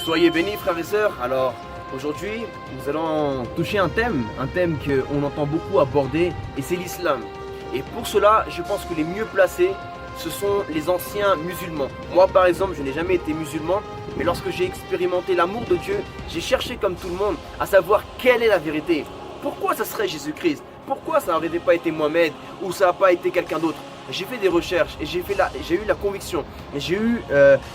Soyez bénis frères et sœurs. Alors aujourd'hui nous allons toucher un thème qu'on entend beaucoup aborder, et c'est l'islam. Et pour cela je pense que les mieux placés ce sont les anciens musulmans. Moi par exemple je n'ai jamais été musulman, mais lorsque j'ai expérimenté l'amour de Dieu, j'ai cherché comme tout le monde à savoir quelle est la vérité. Pourquoi ça serait Jésus-Christ? Pourquoi ça n'aurait pas été Mohamed ou ça n'a pas été quelqu'un d'autre? J'ai fait des recherches et j'ai eu la conviction et j'ai eu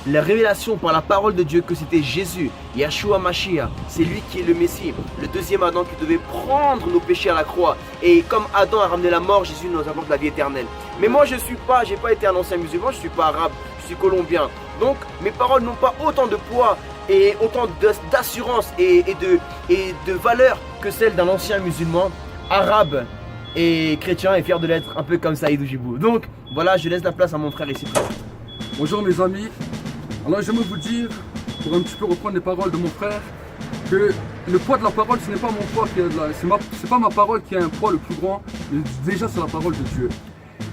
la révélation par la parole de Dieu que c'était Jésus, Yeshua Mashiach. C'est lui qui est le Messie, le deuxième Adam qui devait prendre nos péchés à la croix. Et comme Adam a ramené la mort, Jésus nous apporte la vie éternelle. Mais moi j'ai pas été un ancien musulman, je ne suis pas arabe, je suis colombien. Donc mes paroles n'ont pas autant de poids et autant d'assurance et de valeur que celles d'un ancien musulman arabe et chrétien, et fier de l'être, un peu comme Saïd Oujibou. Donc voilà, je laisse la place à mon frère ici présent. Bonjour mes amis. Alors j'aimerais vous dire, pour un petit peu reprendre les paroles de mon frère, que le poids de la parole, ce n'est pas mon poids c'est pas ma parole qui a un poids le plus grand, déjà c'est la parole de Dieu.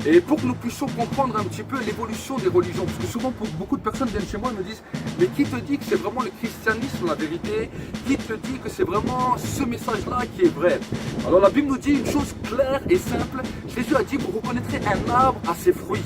Et pour que nous puissions comprendre un petit peu l'évolution des religions, parce que souvent beaucoup de personnes viennent chez moi et me disent: mais qui te dit que c'est vraiment le christianisme la vérité? Qui te dit que c'est vraiment ce message-là qui est vrai? Alors la Bible nous dit une chose claire et simple. Jésus a dit: vous reconnaîtrez un arbre à ses fruits.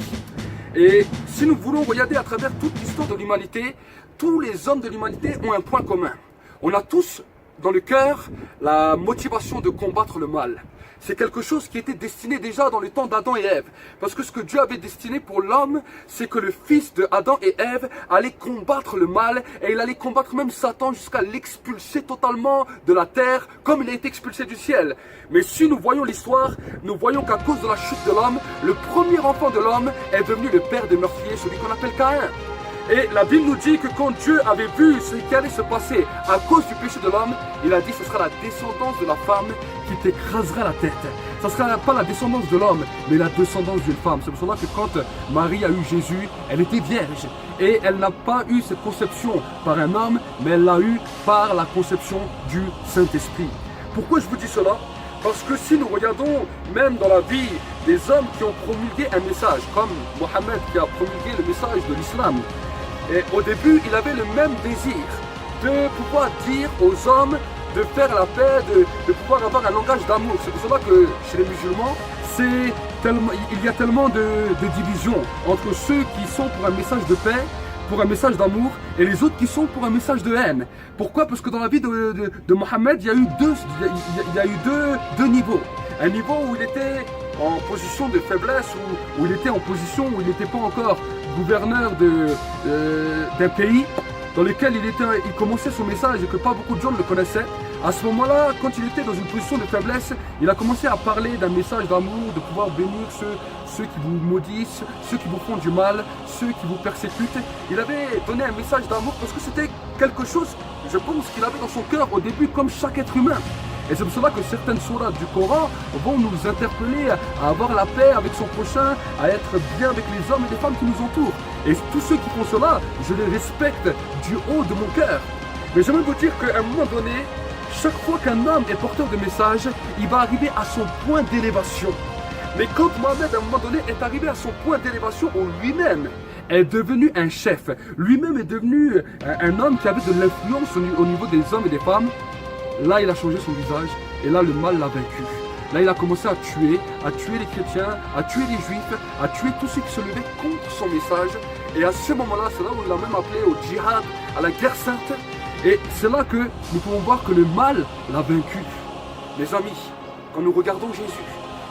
Et si nous voulons regarder à travers toute l'histoire de l'humanité, tous les hommes de l'humanité ont un point commun. On a tous dans le cœur la motivation de combattre le mal. C'est quelque chose qui était destiné déjà dans le temps d'Adam et Ève. Parce que ce que Dieu avait destiné pour l'homme, c'est que le fils de Adam et Ève allait combattre le mal, et il allait combattre même Satan jusqu'à l'expulser totalement de la terre, comme il a été expulsé du ciel. Mais si nous voyons l'histoire, nous voyons qu'à cause de la chute de l'homme, le premier enfant de l'homme est devenu le père des meurtriers, celui qu'on appelle Caïn. Et la Bible nous dit que quand Dieu avait vu ce qui allait se passer à cause du péché de l'homme, il a dit: ce sera la descendance de la femme qui t'écrasera la tête. Ce ne sera pas la descendance de l'homme, mais la descendance d'une femme. C'est pour cela que quand Marie a eu Jésus, elle était vierge. Et elle n'a pas eu cette conception par un homme, mais elle l'a eu par la conception du Saint-Esprit. Pourquoi je vous dis cela? Parce que si nous regardons même dans la vie des hommes qui ont promulgué un message, comme Mohammed qui a promulgué le message de l'islam, et au début, il avait le même désir de pouvoir dire aux hommes de faire la paix, de pouvoir avoir un langage d'amour. C'est pour cela que chez les musulmans, il y a tellement de divisions entre ceux qui sont pour un message de paix, pour un message d'amour, et les autres qui sont pour un message de haine. Pourquoi? Parce que dans la vie de Mohammed, il y a eu deux niveaux. Un niveau où il était en position de faiblesse, où il était en position où il n'était pas encore gouverneur d'un pays dans lequel il commençait son message et que pas beaucoup de gens le connaissaient. À ce moment-là, quand il était dans une position de faiblesse, il a commencé à parler d'un message d'amour, de pouvoir bénir ceux qui vous maudissent, ceux qui vous font du mal, ceux qui vous persécutent. Il avait donné un message d'amour parce que c'était quelque chose, je pense, qu'il avait dans son cœur au début, comme chaque être humain. Et c'est pour cela que certaines sourates du Coran vont nous interpeller à avoir la paix avec son prochain, à être bien avec les hommes et les femmes qui nous entourent. Et tous ceux qui font cela, je les respecte du haut de mon cœur. Mais j'aimerais vous dire qu'à un moment donné, chaque fois qu'un homme est porteur de message, il va arriver à son point d'élévation. Mais quand Mohammed, à un moment donné, est arrivé à son point d'élévation où lui-même est devenu un chef, lui-même est devenu un homme qui avait de l'influence au niveau des hommes et des femmes, là, il a changé son visage et là, le mal l'a vaincu. Là, il a commencé à tuer les chrétiens, à tuer les juifs, à tuer tous ceux qui se levaient contre son message. Et à ce moment-là, c'est là où il l'a même appelé au djihad, à la guerre sainte. Et c'est là que nous pouvons voir que le mal l'a vaincu. Mes amis, quand nous regardons Jésus,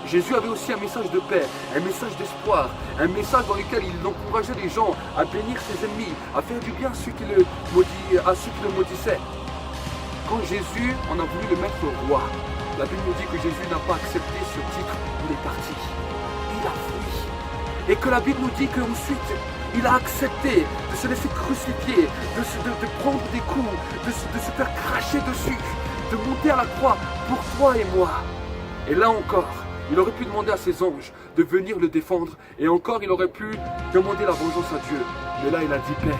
Jésus avait aussi un message de paix, un message d'espoir, un message dans lequel il encourageait les gens à bénir ses ennemis, à faire du bien à ceux qui le maudissaient. Quand Jésus en a voulu le mettre roi, la Bible nous dit que Jésus n'a pas accepté ce titre, il est parti. Il a fui. Et que la Bible nous dit qu'ensuite, il a accepté de se laisser crucifier, de prendre des coups, de se faire cracher dessus, de monter à la croix pour toi et moi. Et là encore, il aurait pu demander à ses anges de venir le défendre, et encore il aurait pu demander la vengeance à Dieu. Mais là, il a dit: Père,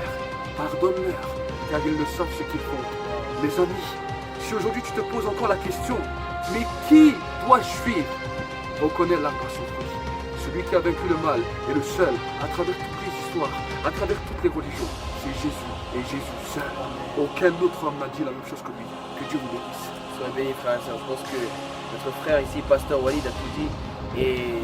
pardonne-leur, car ils ne savent ce qu'ils font. Mes amis, si aujourd'hui tu te poses encore la question, mais qui dois-je suivre? Reconnais l'arbre à son fruit. Celui qui a vaincu le mal est le seul, à travers toutes les histoires, à travers toutes les religions, c'est Jésus. et Jésus seul. Aucun autre homme n'a dit la même chose que lui. Que Dieu vous bénisse. Soyez bénis, frères et sœurs. Je pense que notre frère ici, pasteur Walid, a tout dit. Et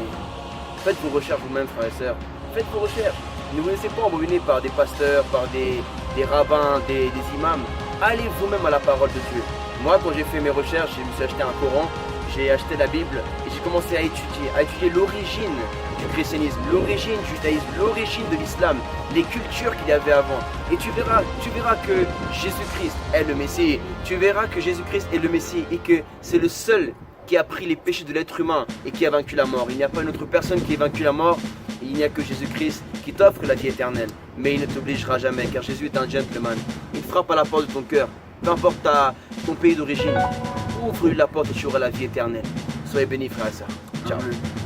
faites vos recherches vous-même, frères et sœurs. Faites vos recherches. Ne vous laissez pas embobiner par des pasteurs, par des rabbins, des imams. Allez vous-même à la parole de Dieu. Moi, quand j'ai fait mes recherches, je me suis acheté un Coran, j'ai acheté la Bible et j'ai commencé à étudier l'origine du christianisme, l'origine du judaïsme, l'origine de l'islam, les cultures qu'il y avait avant. Et tu verras que Jésus-Christ est le Messie. Tu verras que Jésus-Christ est le Messie et que c'est le seul qui a pris les péchés de l'être humain et qui a vaincu la mort. Il n'y a pas une autre personne qui ait vaincu la mort. Il n'y a que Jésus-Christ qui t'offre la vie éternelle. Mais il ne t'obligera jamais car Jésus est un gentleman. Il frappe à la porte de ton cœur. Peu importe ton pays d'origine. Ouvre-lui la porte et tu auras la vie éternelle. Soyez bénis, frères et sœurs. Ciao. Amen.